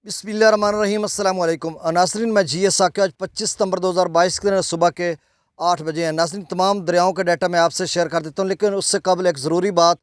बिस्मिल्लाहिर्रहमानिर्रहीम अस्सलाम वालेकुम नाज़रीन, मैं जी एस साक़ी। आज 25 सितंबर 2022 के दिन सुबह के 8 बजे हैं। नाज़रीन, तमाम दरियाओं का डाटा मैं आपसे शेयर कर देता हूँ, लेकिन उससे कबल एक ज़रूरी बात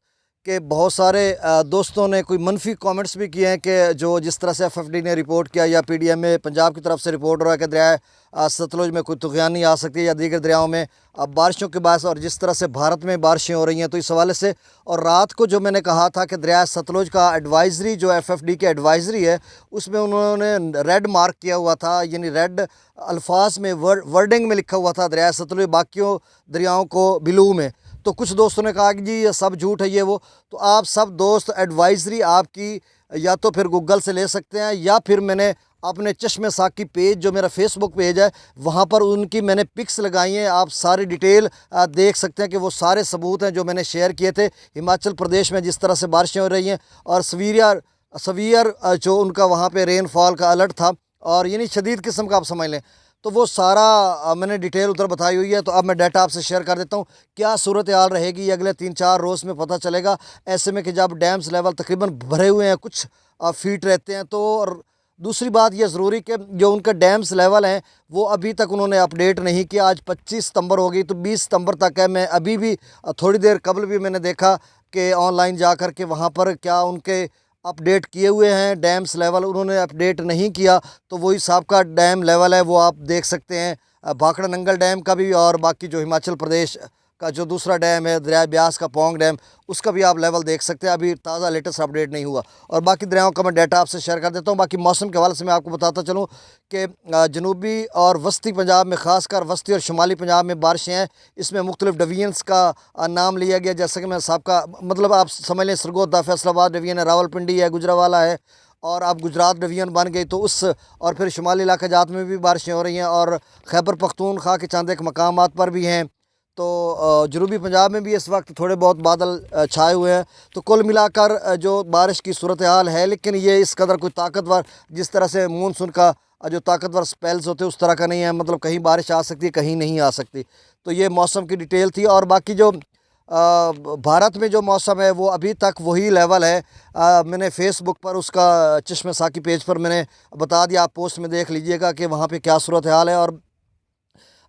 कि बहुत सारे दोस्तों ने कोई मनफी कमेंट्स भी किए हैं कि जो जिस तरह से एफएफडी ने रिपोर्ट किया या पीडीएम में पंजाब की तरफ से रिपोर्ट हो रहा है कि दरिया सतलुज में कोई तूफ़ानी आ सकती है या दीगर दरियाओं में बारिशों के बायस, और जिस तरह से भारत में बारिशें हो रही हैं, तो इस हवाले से और रात को जो मैंने कहा था कि दरिया सतलुज का एडवाइज़री जो एफएफडी की एडवाइज़री है उसमें उन्होंने रेड मार्क किया हुआ था, यानी रेड अल्फाज में वर्डिंग में लिखा हुआ था दरिया सतलुज, बाकियों दरियाओं को ब्लू में। तो कुछ दोस्तों ने कहा कि जी ये सब झूठ है ये वो। तो आप सब दोस्त एडवाइज़री आपकी या तो फिर गूगल से ले सकते हैं, या फिर मैंने अपने चश्मे साक़ी पेज जो मेरा फेसबुक पेज है वहाँ पर उनकी मैंने पिक्स लगाई हैं। आप सारी डिटेल देख सकते हैं कि वो सारे सबूत हैं जो मैंने शेयर किए थे। हिमाचल प्रदेश में जिस तरह से बारिशें हो रही हैं और सवीयर जो उनका वहाँ पे रेनफॉल का अलर्ट था, और यानी शदीद किस्म का आप समझ लें, तो वो सारा मैंने डिटेल उधर बताई हुई है। तो अब मैं डाटा आपसे शेयर कर देता हूँ। क्या सूरत हाल रहेगी ये अगले 3-4 रोज़ में पता चलेगा। ऐसे में कि जब डैम्स लेवल तकरीबन भरे हुए हैं, कुछ फीट रहते हैं, तो और दूसरी बात यह ज़रूरी कि जो उनका डैम्स लेवल हैं वो अभी तक उन्होंने अपडेट नहीं किया। आज 25 सितंबर हो गई, तो 20 सितंबर तक है। मैं अभी भी थोड़ी देर कबल भी मैंने देखा कि ऑनलाइन जा कर के वहाँ पर क्या उनके अपडेट किए हुए हैं डैम्स लेवल, उन्होंने अपडेट नहीं किया। तो वही साबका डैम लेवल है वो आप देख सकते हैं, भाखड़ा नंगल डैम का भी, और बाकी जो हिमाचल प्रदेश का जो दूसरा डैम है दरिया ब्यास का पोंग डैम, उसका भी आप लेवल देख सकते हैं। अभी ताज़ा लेटेस्ट अपडेट नहीं हुआ। और बाकी दरियाओं का मैं डाटा आपसे शेयर कर देता हूँ। बाकी मौसम के हवाले से मैं आपको बताता चलूँ कि जनूबी और वस्ती पंजाब में, ख़ासकर वस्ती और शुमाली पंजाब में बारिशें हैं। इसमें मुख्तलिफ डिवीजन्स का नाम लिया गया, जैसे कि मैं सबका मतलब आप समझ लें, सरगोदा फैसलाबाद डिवीजन है, रावलपिंडी है, गुजरावाला है, और अब गुजरात डिवीजन बन गई। तो उस और फिर शुमाली इलाका जात में भी बारिशें हो रही हैं, और खैबर पख्तूनख्वा के चंद एक मकामात पर भी हैं। तो जनूबी पंजाब में भी इस वक्त थोड़े बहुत बादल छाए हुए हैं। तो कुल मिलाकर जो बारिश की सूरत हाल है, लेकिन ये इस कदर कोई ताकतवर, जिस तरह से मानसून का जो ताकतवर स्पेल्स होते हैं उस तरह का नहीं है। मतलब कहीं बारिश आ सकती है, कहीं नहीं आ सकती। तो ये मौसम की डिटेल थी। और बाकी जो भारत में जो मौसम है वो अभी तक वही लेवल है। मैंने फेसबुक पर उसका चश्मे साक़ी पेज पर मैंने बता दिया, आप पोस्ट में देख लीजिएगा कि वहाँ पे क्या सूरत हाल है। और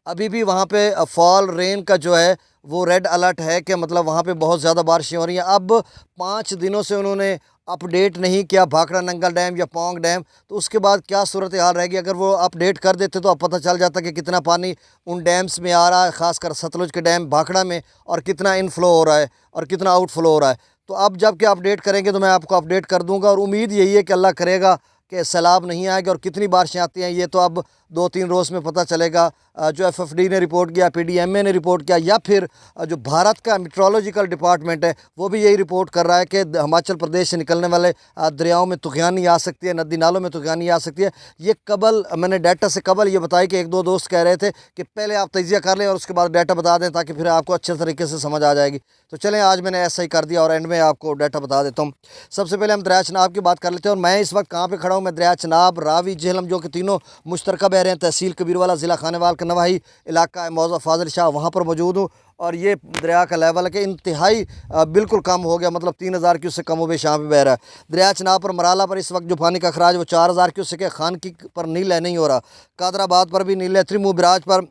अभी भी वहाँ पे फॉल रेन का जो है वो रेड अलर्ट है कि मतलब वहाँ पे बहुत ज़्यादा बारिशें हो रही हैं। अब 5 दिनों से उन्होंने अपडेट नहीं किया भाखड़ा नंगल डैम या पोंग डैम, तो उसके बाद क्या सूरत हाल रहेगी। अगर वो अपडेट कर देते तो अब पता चल जाता कि कितना पानी उन डैम्स में आ रहा है, ख़ासकर सतलुज के डैम भाखड़ा में, और कितना इनफ्लो हो रहा है और कितना आउटफ्लो हो रहा है। तो अब जब कि अपडेट करेंगे तो मैं आपको अपडेट कर दूँगा। और उम्मीद यही है कि अल्लाह करेगा कि सैलाब नहीं आएगा। और कितनी बारिशें आती हैं ये तो अब 2-3 रोज़ में पता चलेगा। जो एफएफडी ने रिपोर्ट किया, पीडीएमए ने रिपोर्ट किया, या फिर जो भारत का मेट्रोलॉजिकल डिपार्टमेंट है वो भी यही रिपोर्ट कर रहा है कि हिमाचल प्रदेश से निकलने वाले दरियाओं में तूफ़ानी आ सकती है, नदी नालों में तूफ़ानी आ सकती है। ये कबल मैंने डाटा से कबल ये बताया कि 1-2 दोस्त कह रहे थे कि पहले आप तजिया कर लें और उसके बाद डाटा बता दें, ताकि फिर आपको अच्छे तरीके से समझ आ जाएगी। तो चलें, आज मैंने ऐसा ही कर दिया और एंड में आपको डाटा बता देता हूँ। सबसे पहले हम दरिया चनाब की बात कर लेते हैं। और मैं इस वक्त कहाँ पर खड़ा हूँ, मैं दरिया चनाब, रावी, झेलम, जो कि तीनों मुश्तरका बह रहे हैं, तहसील कबीरवाला, ज़िला खानेवाल का नवाही इलाका है, मौज़ा फाजिल शाह, वहाँ पर मौजूद हूँ। और ये दरिया का लेवल है कि इंतहाई बिल्कुल कम हो गया, मतलब 3000 क्यूसेक कम हो यहाँ पे बह रहा है। दरिया चनाब पर मराला पर इस वक्त जो पानी का अखराज वो 4000 क्यूसेक है। खानकी पर नील है, नहीं हो रहा। कादराबाद पर भी नील है। त्रिमू बिराज पर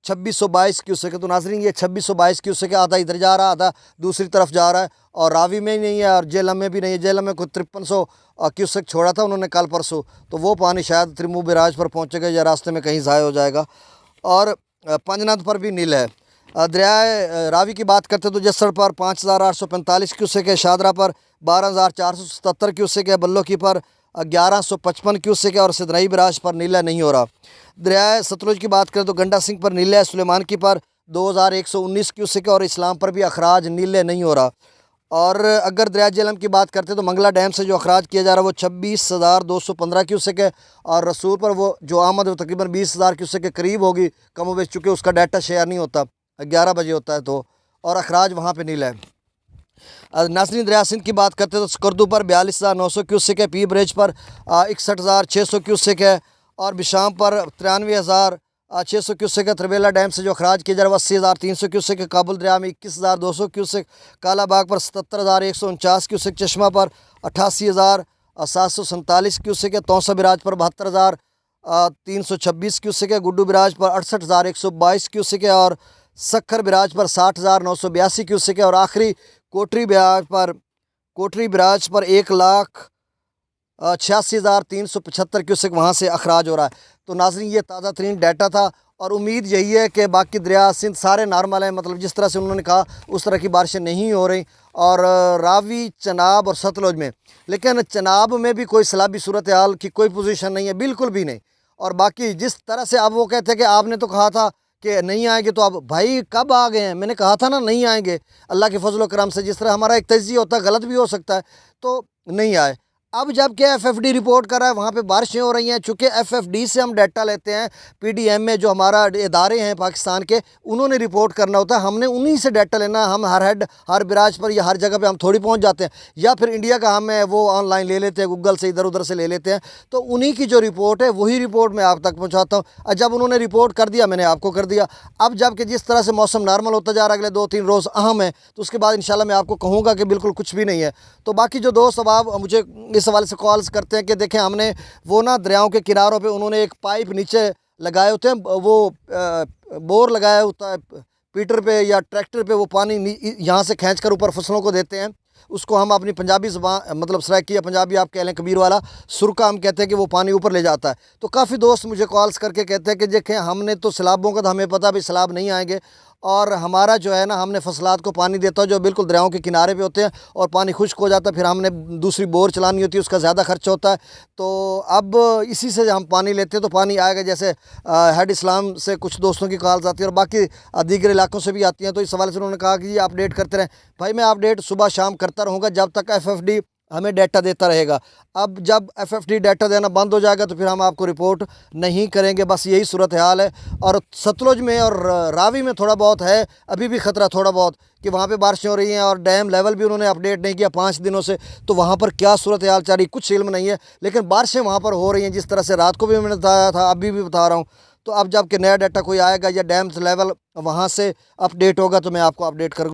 2622 क्यूसेक है। तो नाज़रीन, ये 2622 क्यूसेक है, आधा इधर जा रहा है, आधा दूसरी तरफ जा रहा है। और रावी में ही नहीं है और झेलम में भी नहीं है। झेलम में कुछ 5300 क्यूसेक छोड़ा था उन्होंने कल परसों, तो वो पानी शायद त्रिमू बिराज पर पहुँचेगा या रास्ते में कहीं ज़ाय हो जाएगा। और पंजनद पर भी नील है। दरिया रावी की बात करते तो जसड़ पर 5845 क्यूसेक है। शादरा पर 12477 क्यूसेक है। बल्लोकी पर 1155 क्यूसेक है। और सिदनई बिराज पर नीला नहीं हो रहा। दरिया सतलुज की बात करें तो गंडा सिंह पर नीला है। सुलेमान की पर 2119 क्यूसेक है। और इस्लाम पर भी अखराज नीले नहीं हो रहा। और अगर दरिया झेलम की बात करते तो मंगला डैम से जो अखराज किया जा रहा है वो 26,215 क्यूसेक है। और रसूल पर वो जो आमद है वो तकरीबन 20,000 क्यूसेक के करीब होगी, कम हो बेच, चुके उसका डाटा शेयर नहीं होता, 11 बजे होता है। तो और अखराज वहाँ पे नीला है। नाज़रीन, दरिया सिंध की बात करते तो स्कर्दू पर 42,900 क्यूसेक है। पी ब्रिज पर 61,600 क्यूसेक है। और बिशाम पर 93,600 क्यूसेक है। त्रिबेला डैम से जो अखराज किया जा रहा है 80,300 क्यूसेक है। काबुल दरिया में 21,200 क्यूसेक। काला बाग पर 77,149 क्यूसेक। चश्मा पर 88,000 747 क्यूसेक है। तौसा बिराज पर 72,326 क्यूसेक है। गुड्डू बिराज पर 68,122 क्यूसेक है और सक्खर बिराज पर 60,982 क्यूसेक है। और आखिरी कोटरी बिराज पर 1,86,375 क्यूसेक वहाँ से अखराज हो रहा है। तो नाज़रीन, ये ताज़ा तरीन डाटा था और उम्मीद यही है कि बाकी दरिया सिंध सारे नॉर्मल हैं, मतलब जिस तरह से उन्होंने कहा उस तरह की बारिशें नहीं हो रही। और रावी, चनाब और सतलुज में, लेकिन चनाब में भी कोई सैलाबी सूरत हाल की कोई पोजीशन नहीं है, बिल्कुल भी नहीं। और बाकी जिस तरह से अब वो कहते हैं कि आपने तो कहा था कि नहीं आएंगे, तो अब भाई कब आ गए हैं? मैंने कहा था ना नहीं आएंगे, अल्लाह के फजल करम से। जिस तरह हमारा एक तज्जिया होता है, गलत भी हो सकता है, तो नहीं आए। अब जब कि FFD रिपोर्ट कर रहा है वहाँ पे बारिशें हो रही हैं, चूँकि FFD से हम डाटा लेते हैं, PDM में जो हमारा इदारे हैं पाकिस्तान के, उन्होंने रिपोर्ट करना होता है, हमने उन्हीं से डाटा लेना। हम हर बिराज पर या हर जगह पे हम थोड़ी पहुँच जाते हैं, या फिर इंडिया का हम है वो ऑनलाइन ले लेते हैं, गूगल से इधर उधर से ले लेते हैं। तो उन्हीं की जो रिपोर्ट है वही रिपोर्ट मैं आप तक पहुँचाता हूँ। जब उन्होंने रिपोर्ट कर दिया, मैंने आपको कर दिया। अब जबकि जिस तरह से मौसम नॉर्मल होता जा रहा है, अगले 2-3 रोज़ अहम है, तो उसके बाद इंशाल्लाह मैं आपको कहूँगा कि बिल्कुल कुछ भी नहीं है। तो बाकी जो दोस्त अब आप मुझे इस हवाले से कॉल्स करते हैं कि देखें हमने वो ना दरियाओं के किनारों पे उन्होंने एक पाइप नीचे लगाए होते हैं, वो बोर लगाया होता है पीटर पे या ट्रैक्टर पे, वो पानी यहाँ से खींच कर ऊपर फसलों को देते हैं। उसको हम अपनी पंजाबी ज़बान, मतलब सराइकी या पंजाबी आप कह लें, कबीर वाला सुरका हम कहते हैं कि वो पानी ऊपर ले जाता है। तो काफ़ी दोस्त मुझे कॉल्स करके कहते हैं कि देखें हमने तो सैलाबों का तो हमें पता भी सैलाब नहीं आएंगे, और हमारा जो है ना, हमने फसलात को पानी देता हो जो बिल्कुल दरियाओं के किनारे पे होते हैं, और पानी खुश्क हो जाता है, फिर हमने दूसरी बोर चलानी होती है, उसका ज़्यादा खर्चा होता है। तो अब इसी से हम पानी लेते हैं, तो पानी आएगा। जैसे हेड इस्लाम से कुछ दोस्तों की कॉल्स आती है और बाकी दीगर इलाकों से भी आती हैं। तो इस हवाले से उन्होंने कहा कि ये अपडेट करते रहें। भाई मैं अपडेट सुबह शाम करता रहूँगा जब तक FFD हमें डाटा देता रहेगा। अब जब FFD डाटा देना बंद हो जाएगा तो फिर हम आपको रिपोर्ट नहीं करेंगे, बस यही सूरत हाल है। और सतलुज में और रावी में थोड़ा बहुत है अभी भी ख़तरा, थोड़ा बहुत, कि वहाँ पे बारिशें हो रही हैं, और डैम लेवल भी उन्होंने अपडेट नहीं किया 5 दिनों से, तो वहाँ पर क्या सूरत हाल चल रही कुछ इल्म नहीं है। लेकिन बारिशें वहाँ पर हो रही हैं, जिस तरह से रात को भी मैंने बताया था, अभी भी बता रहा हूँ। तो अब जब कि नया डाटा कोई आएगा या डैम लेवल वहाँ से अपडेट होगा तो मैं आपको अपडेट करूँगा।